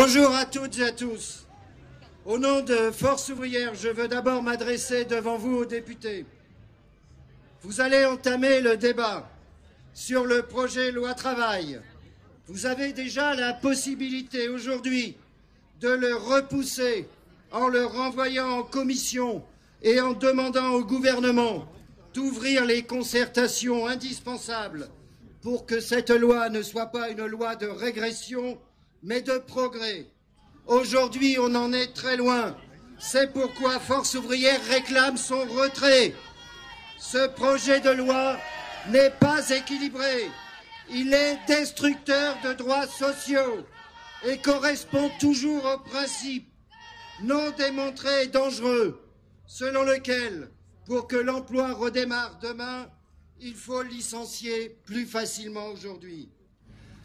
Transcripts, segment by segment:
Bonjour à toutes et à tous. Au nom de Force ouvrière, je veux d'abord m'adresser devant vous aux députés. Vous allez entamer le débat sur le projet loi travail. Vous avez déjà la possibilité aujourd'hui de le repousser en le renvoyant en commission et en demandant au gouvernement d'ouvrir les concertations indispensables pour que cette loi ne soit pas une loi de régression, mais de progrès. Aujourd'hui, on en est très loin. C'est pourquoi Force ouvrière réclame son retrait. Ce projet de loi n'est pas équilibré. Il est destructeur de droits sociaux et correspond toujours au principe non démontré et dangereux, selon lequel, pour que l'emploi redémarre demain, il faut licencier plus facilement aujourd'hui.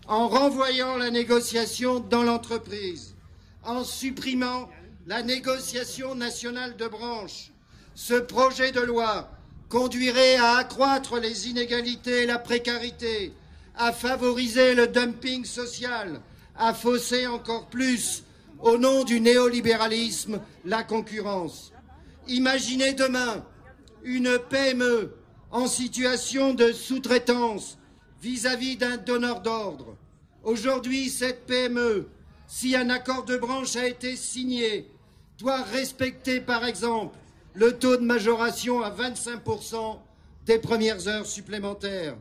En renvoyant la négociation dans l'entreprise, en supprimant la négociation nationale de branche, ce projet de loi conduirait à accroître les inégalités et la précarité, à favoriser le dumping social, à fausser encore plus, au nom du néolibéralisme, la concurrence. Imaginez demain une PME en situation de sous-traitance vis-à-vis d'un donneur d'ordre. Aujourd'hui, cette PME, si un accord de branche a été signé, doit respecter, par exemple, le taux de majoration à 25% des premières heures supplémentaires.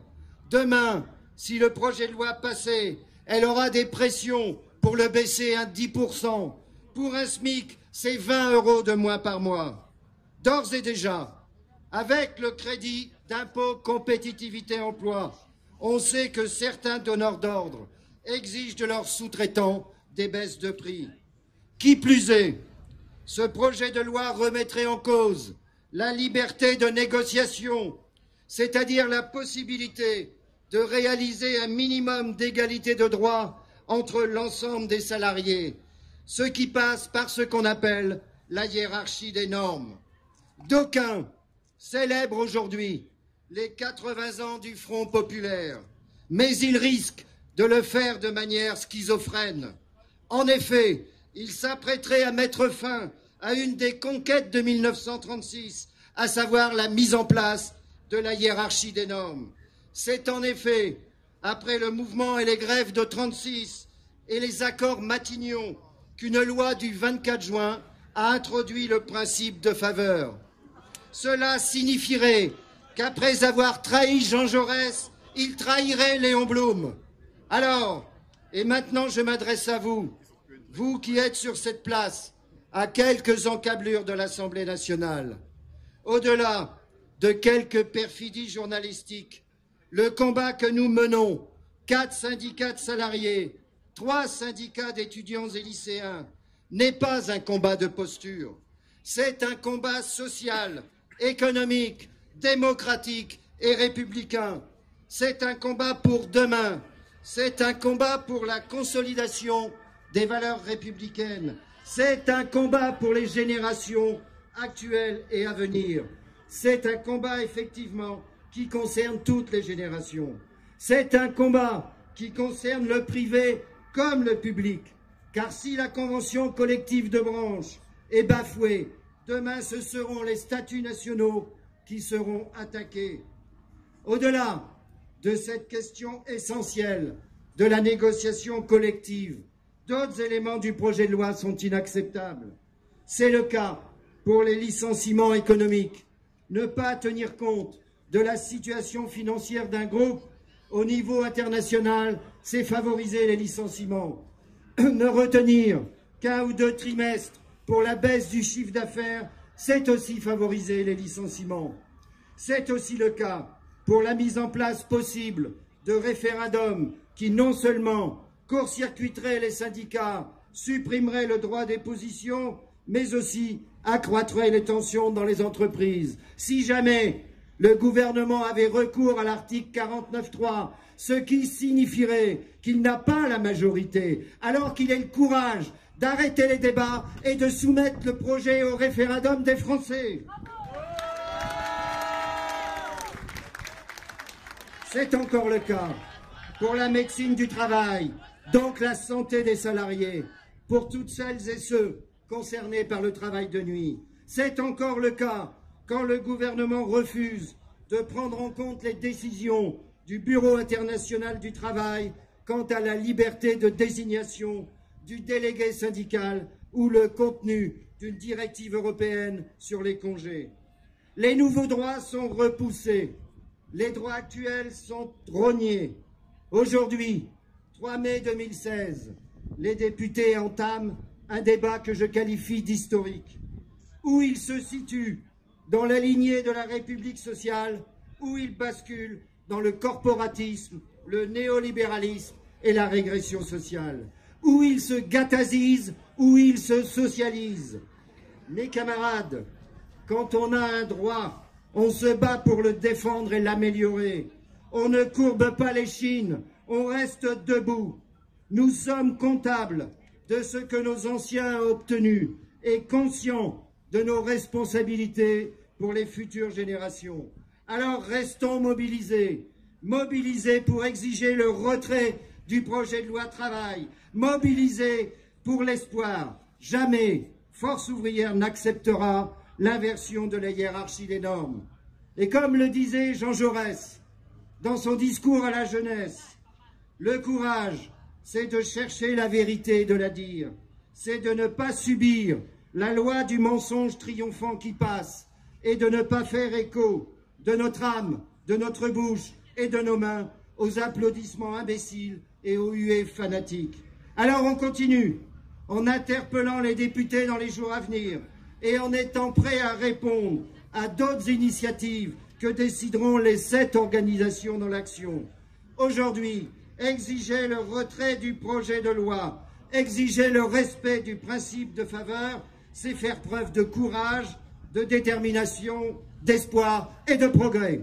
Demain, si le projet de loi passait, elle aura des pressions pour le baisser à 10%. Pour un SMIC, c'est 20 € de moins par mois. D'ores et déjà, avec le crédit d'impôt compétitivité emploi, on sait que certains donneurs d'ordre exigent de leurs sous-traitants des baisses de prix. Qui plus est, ce projet de loi remettrait en cause la liberté de négociation, c'est-à-dire la possibilité de réaliser un minimum d'égalité de droits entre l'ensemble des salariés, ce qui passe par ce qu'on appelle la hiérarchie des normes. D'aucuns célèbrent aujourd'hui les 80 ans du Front populaire, mais ils risquent de le faire de manière schizophrène. En effet, ils s'apprêteraient à mettre fin à une des conquêtes de 1936, à savoir la mise en place de la hiérarchie des normes. C'est en effet, après le mouvement et les grèves de 1936 et les accords Matignon, qu'une loi du 24 juin a introduit le principe de faveur. Cela signifierait qu'après avoir trahi Jean Jaurès, il trahirait Léon Blum. Alors, et maintenant je m'adresse à vous, vous qui êtes sur cette place, à quelques encablures de l'Assemblée nationale. Au-delà de quelques perfidies journalistiques, le combat que nous menons, 4 syndicats de salariés, 3 syndicats d'étudiants et lycéens, n'est pas un combat de posture. C'est un combat social, économique, démocratique et républicain. C'est un combat pour demain. C'est un combat pour la consolidation des valeurs républicaines. C'est un combat pour les générations actuelles et à venir. C'est un combat, effectivement, qui concerne toutes les générations. C'est un combat qui concerne le privé comme le public. Car si la convention collective de branche est bafouée, demain ce seront les statuts nationaux qui seront attaqués. Au-delà de cette question essentielle de la négociation collective, d'autres éléments du projet de loi sont inacceptables. C'est le cas pour les licenciements économiques. Ne pas tenir compte de la situation financière d'un groupe au niveau international, c'est favoriser les licenciements. Ne retenir qu'un ou 2 trimestres pour la baisse du chiffre d'affaires, c'est aussi favoriser les licenciements. C'est aussi le cas pour la mise en place possible de référendums qui non seulement court-circuiterait les syndicats, supprimerait le droit des positions, mais aussi accroîtrait les tensions dans les entreprises. Si jamais le gouvernement avait recours à l'article 49.3, ce qui signifierait qu'il n'a pas la majorité, alors qu'il ait le courage d'arrêter les débats et de soumettre le projet au référendum des Français. C'est encore le cas pour la médecine du travail, donc la santé des salariés, pour toutes celles et ceux concernés par le travail de nuit. C'est encore le cas quand le gouvernement refuse de prendre en compte les décisions du Bureau international du travail quant à la liberté de désignation du délégué syndical ou le contenu d'une directive européenne sur les congés. Les nouveaux droits sont repoussés, les droits actuels sont rognés. Aujourd'hui, 3 mai 2016, les députés entament un débat que je qualifie d'historique. Où il se situe dans la lignée de la République sociale, où il bascule dans le corporatisme, le néolibéralisme et la régression sociale, où il se gâtasise, où il se socialise. Mes camarades, quand on a un droit, on se bat pour le défendre et l'améliorer. On ne courbe pas les chines, on reste debout. Nous sommes comptables de ce que nos anciens ont obtenu et conscients de nos responsabilités pour les futures générations. Alors restons mobilisés, mobilisés pour exiger le retrait du projet de loi travail, mobilisés pour l'espoir. Jamais Force ouvrière n'acceptera l'inversion de la hiérarchie des normes. Et comme le disait Jean Jaurès dans son discours à la jeunesse, le courage, c'est de chercher la vérité et de la dire. C'est de ne pas subir la loi du mensonge triomphant qui passe et de ne pas faire écho de notre âme, de notre bouche et de nos mains aux applaudissements imbéciles et aux huées fanatiques. Alors on continue en interpellant les députés dans les jours à venir et en étant prêts à répondre à d'autres initiatives que décideront les 7 organisations dans l'action. Aujourd'hui, exiger le retrait du projet de loi, exiger le respect du principe de faveur, c'est faire preuve de courage, de détermination, d'espoir et de progrès.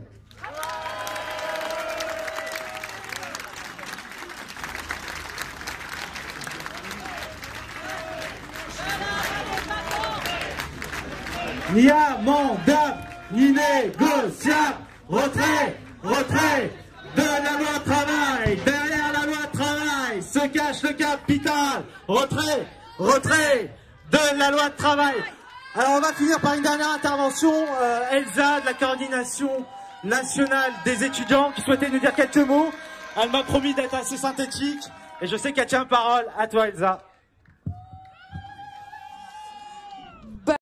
Ni amendable, ni négociable. Retrait, retrait de la loi travail. Derrière la loi travail se cache le capital. Retrait, retrait de la loi de travail. Alors on va finir par une dernière intervention. Elsa de la coordination nationale des étudiants qui souhaitait nous dire quelques mots. Elle m'a promis d'être assez synthétique et je sais qu'elle tient parole. À toi Elsa.